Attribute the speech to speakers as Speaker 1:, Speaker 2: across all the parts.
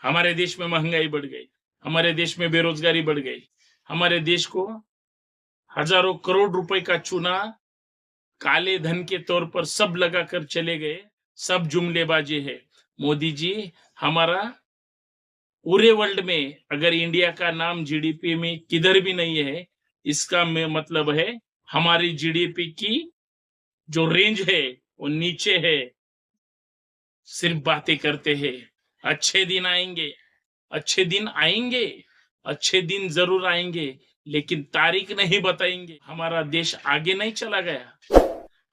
Speaker 1: हमारे देश में महंगाई बढ़ गई, हमारे देश में बेरोजगारी बढ़ गई, हमारे देश को हजारों करोड़ रुपए का चूना काले धन के तौर पर सब लगाकर चले गए, सब जुमलेबाजी है। मोदी जी, हमारा पूरे वर्ल्ड में अगर इंडिया का नाम जीडीपी में किधर भी नहीं है, इसका मतलब है हमारी जीडीपी की जो रेंज है वो नीचे है। सिर्फ बातें करते हैं। अच्छे दिन आएंगे, अच्छे दिन आएंगे, अच्छे दिन जरूर आएंगे, लेकिन तारीख नहीं बताएंगे। हमारा देश आगे नहीं चला गया,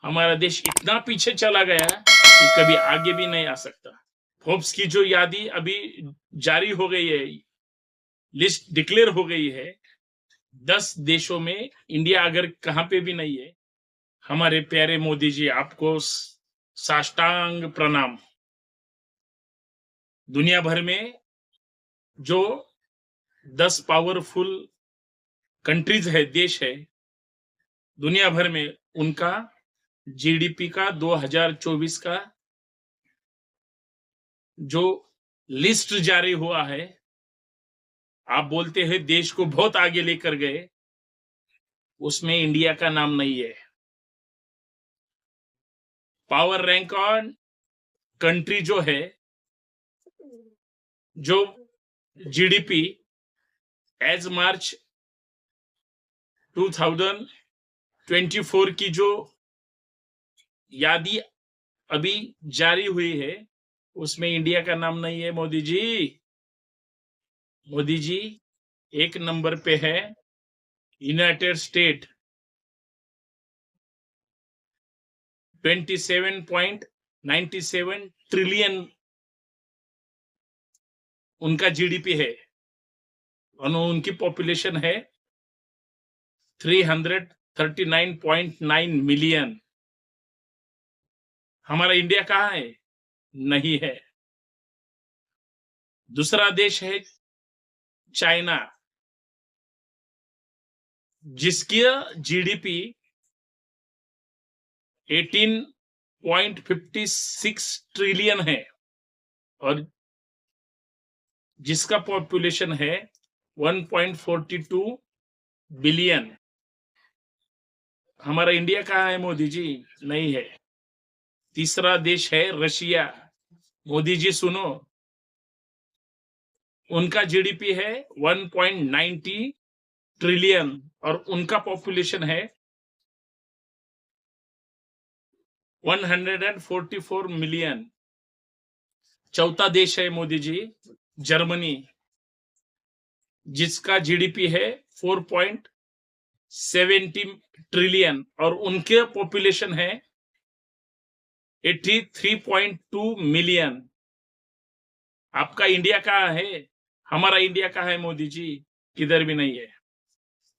Speaker 1: हमारा देश इतना पीछे चला गया कि कभी आगे भी नहीं आ सकता। फोर्ब्स की जो यादी अभी जारी हो गई है, लिस्ट डिक्लेयर हो गई है, 10 देशों में इंडिया अगर कहां पे भी नहीं है। हमारे प्यारे मोदी जी, आपको साष्टांग प्रणाम। दुनिया भर में जो 10 पावरफुल कंट्रीज है, देश है दुनिया भर में, उनका जीडीपी का 2024 का जो लिस्ट जारी हुआ है, आप बोलते हैं देश को बहुत आगे लेकर गए, उसमें इंडिया का नाम नहीं है। पावर रैंक ऑन कंट्री जो है, जो जीडीपी एज मार्च 2024 की जो यादी अभी जारी हुई है, उसमें इंडिया का नाम नहीं है। मोदी जी, मोदी जी, एक नंबर पे है यूनाइटेड स्टेट, 27.97 ट्रिलियन उनका जीडीपी है और उनकी पॉपुलेशन है 339.9 मिलियन। हमारा इंडिया कहाँ है? नहीं है। दूसरा देश है चाइना, जिसकी जीडीपी 18.56 ट्रिलियन है और जिसका पॉपुलेशन है 1.42 बिलियन। हमारा इंडिया कहाँ है मोदी जी? नहीं है। तीसरा देश है रशिया। मोदी जी सुनो, उनका जीडीपी है 1.90 ट्रिलियन और उनका पॉपुलेशन है 144 मिलियन। चौथा देश है मोदी जी जर्मनी, जिसका जीडीपी है 4.70 ट्रिलियन और उनके पॉपुलेशन है 83.2 मिलियन। आपका इंडिया कहाँ है? हमारा इंडिया कहाँ है मोदी जी? किधर भी नहीं है।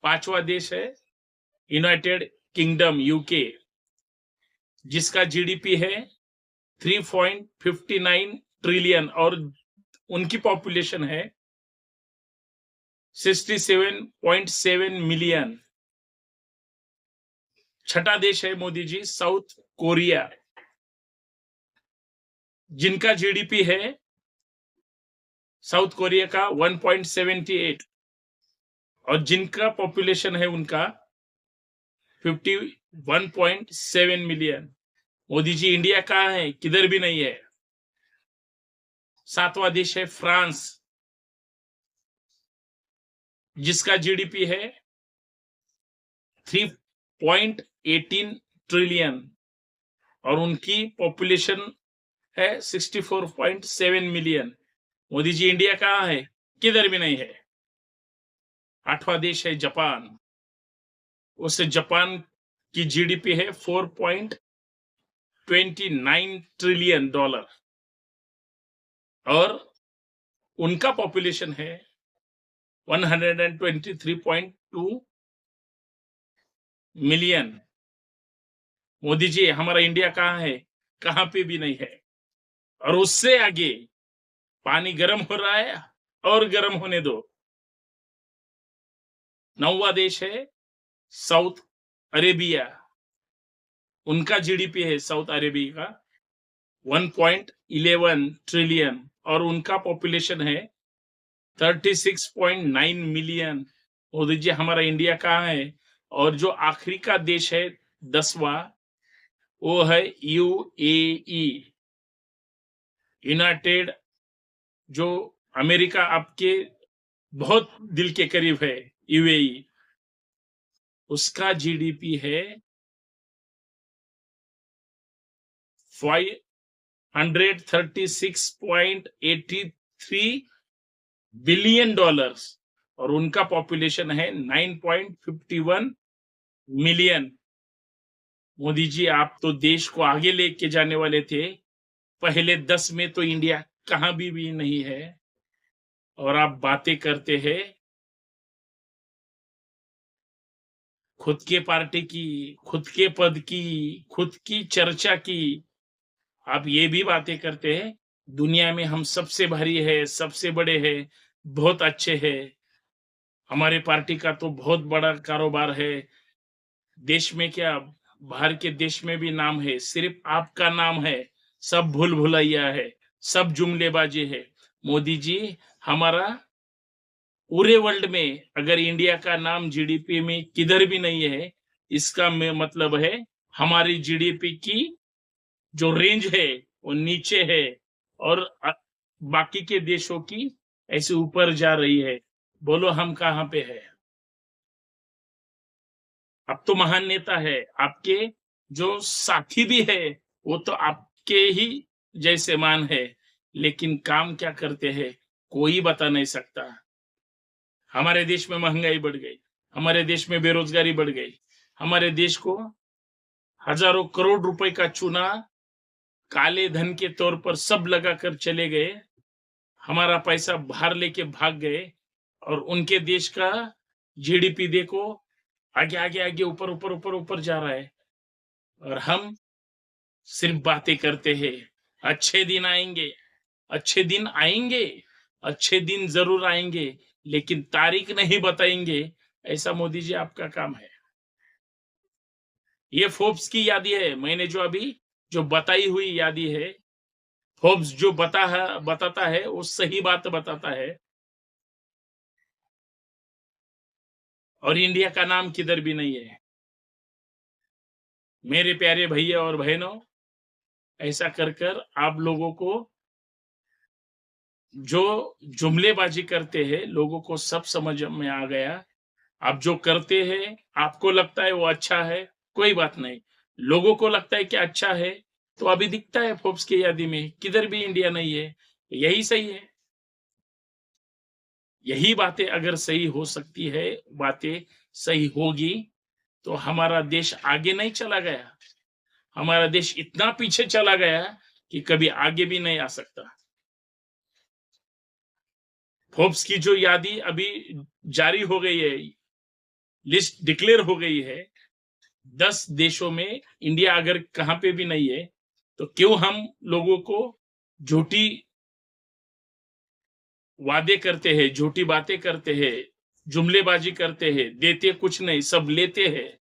Speaker 1: पांचवा देश है यूनाइटेड किंगडम, यूके, जिसका जीडीपी है 3.59 ट्रिलियन और उनकी पॉपुलेशन है 67.7 मिलियन। छठा देश है मोदी जी साउथ कोरिया, जिनका जीडीपी है साउथ कोरिया का 1.78 और जिनका पॉपुलेशन है उनका 51.7 मिलियन। मोदी जी, इंडिया कहाँ है? किधर भी नहीं है। सातवां देश है फ्रांस, जिसका जीडीपी है 3.18 ट्रिलियन और उनकी पॉपुलेशन है 64.7 मिलियन। मोदी जी, इंडिया कहाँ है? किधर भी नहीं है। आठवां देश है जापान, उससे जापान की जीडीपी है 4.29 ट्रिलियन डॉलर और उनका पॉपुलेशन है 123.2 मिलियन। मोदी जी, हमारा इंडिया कहाँ है? कहाँ पे भी नहीं है। और उससे आगे पानी गर्म हो रहा है और गर्म होने दो। नौवां देश है साउथ अरेबिया, उनका जीडीपी है साउथ अरेबिया का 1.11 ट्रिलियन और उनका पॉपुलेशन है 36.9 मिलियन। मोदी जी, हमारा इंडिया कहाँ है? और जो आखिरी का देश है 10वां, वो है यूएई, यूनाइटेड, जो अमेरिका आपके बहुत दिल के करीब है। यूएई, उसका जीडीपी है $536.83 बिलियन, और उनका पॉपुलेशन है 9.51 मिलियन। मोदी जी, आप तो देश को आगे लेके जाने वाले थे। पहले 10 में तो इंडिया कहाँ भी नहीं है, और आप बातें करते हैं खुद के पार्टी की, खुद के पद की, खुद की चर्चा की। आप ये भी बातें करते हैं दुनिया में हम सबसे भारी है, सबसे बड़े हैं, बहुत अच्छे हैं, हमारे पार्टी का तो बहुत बड़ा कारोबार है, देश में क्या बाहर के देश में भी नाम है, सिर्फ आपका नाम है, सब भूल भुलैया है, सब जुमलेबाजी है। मोदी जी, हमारा पूरे वर्ल्ड में अगर इंडिया का नाम जीडीपी में किधर भी नहीं है, इसका मतलब है हमारी जीडीपी की जो रेंज है वो नीचे है, और बाकी के देशों की ऐसे ऊपर जा रही है। बोलो हम कहाँ पे है? अब तो महान नेता है, आपके जो साथी भी है वो तो आपके ही जैसे मान है, लेकिन काम क्या करते हैं कोई बता नहीं सकता। हमारे देश में महंगाई बढ़ गई, हमारे देश में बेरोजगारी बढ़ गई, हमारे देश को हजारों करोड़ रुपए का चूना काले धन के तौर पर सब लगाकर चले गए, हमारा पैसा बाहर लेके भाग गए, और उनके देश का जीडीपी देखो आगे आगे आगे ऊपर ऊपर ऊपर ऊपर जा रहा है, और हम सिर्फ बातें करते हैं अच्छे दिन आएंगे, अच्छे दिन आएंगे, अच्छे दिन जरूर आएंगे, लेकिन तारीख नहीं बताएंगे। ऐसा मोदी जी आपका काम है। ये फोर्ब्स की यादी है, मैंने जो अभी जो बताई हुई यादी है, फोर्ब्स जो बताता है वो सही बात बताता है, और इंडिया का नाम किधर भी नहीं है। मेरे प्यारे भैया और बहनों, ऐसा कर कर आप लोगों को जो जुमलेबाजी करते हैं, लोगों को सब समझ में आ गया। आप जो करते हैं आपको लगता है वो अच्छा है, कोई बात नहीं, लोगों को लगता है कि अच्छा है, तो अभी दिखता है फोर्ब्स की यादी में किधर भी इंडिया नहीं है। यही सही है, यही बातें अगर सही हो सकती है, बातें सही होगी, तो हमारा देश आगे नहीं चला गया, हमारा देश इतना पीछे चला गया कि कभी आगे भी नहीं आ सकता। फोर्ब्स की जो यादी अभी जारी हो गई है, लिस्ट डिक्लेयर हो गई है, 10 देशों में इंडिया अगर कहां पे भी नहीं है, तो क्यों हम लोगों को झूठी वादे करते हैं, झूठी बातें करते हैं, जुमलेबाजी करते हैं, देते कुछ नहीं, सब लेते हैं,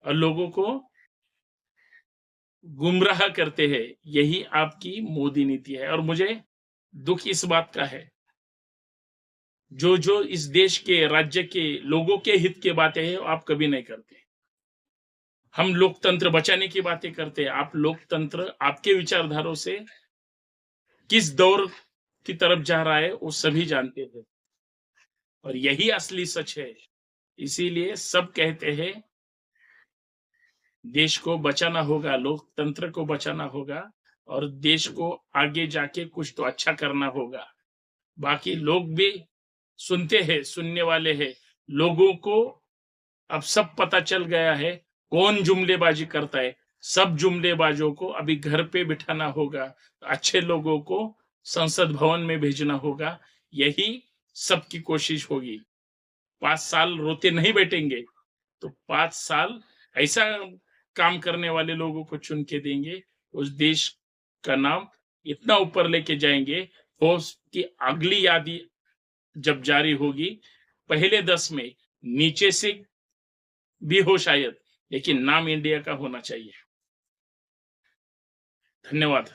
Speaker 1: और लोगों को गुमराह करते हैं। यही आपकी मोदी नीति है, और मुझे दुख इस बात का है, जो जो इस देश के, राज्य के लोगों के हित की बातें हैं आप कभी नहीं करते। हम लोकतंत्र बचाने की बातें करते हैं, आप लोकतंत्र आपके विचारधारों से किस दौर की तरफ जा रहा है वो सभी जानते हैं, और यही असली सच है। इसीलिए सब कहते हैं देश को बचाना होगा, लोकतंत्र को बचाना होगा, और देश को आगे जाके कुछ तो अच्छा करना होगा। बाकी लोग भी सुनते हैं, सुनने वाले हैं, लोगों को अब सब पता चल गया है कौन जुमलेबाजी करता है। सब जुमलेबाजों को अभी घर पे बिठाना होगा, अच्छे लोगों को संसद भवन में भेजना होगा, यही सबकी कोशिश होगी। 5 साल रोते नहीं बैठेंगे, तो 5 साल ऐसा काम करने वाले लोगों को चुन के देंगे, उस देश का नाम इतना ऊपर लेके जाएंगे। हो कि अगली यादी जब जारी होगी, पहले 10 में नीचे से भी हो शायद, लेकिन नाम इंडिया का होना चाहिए। धन्यवाद।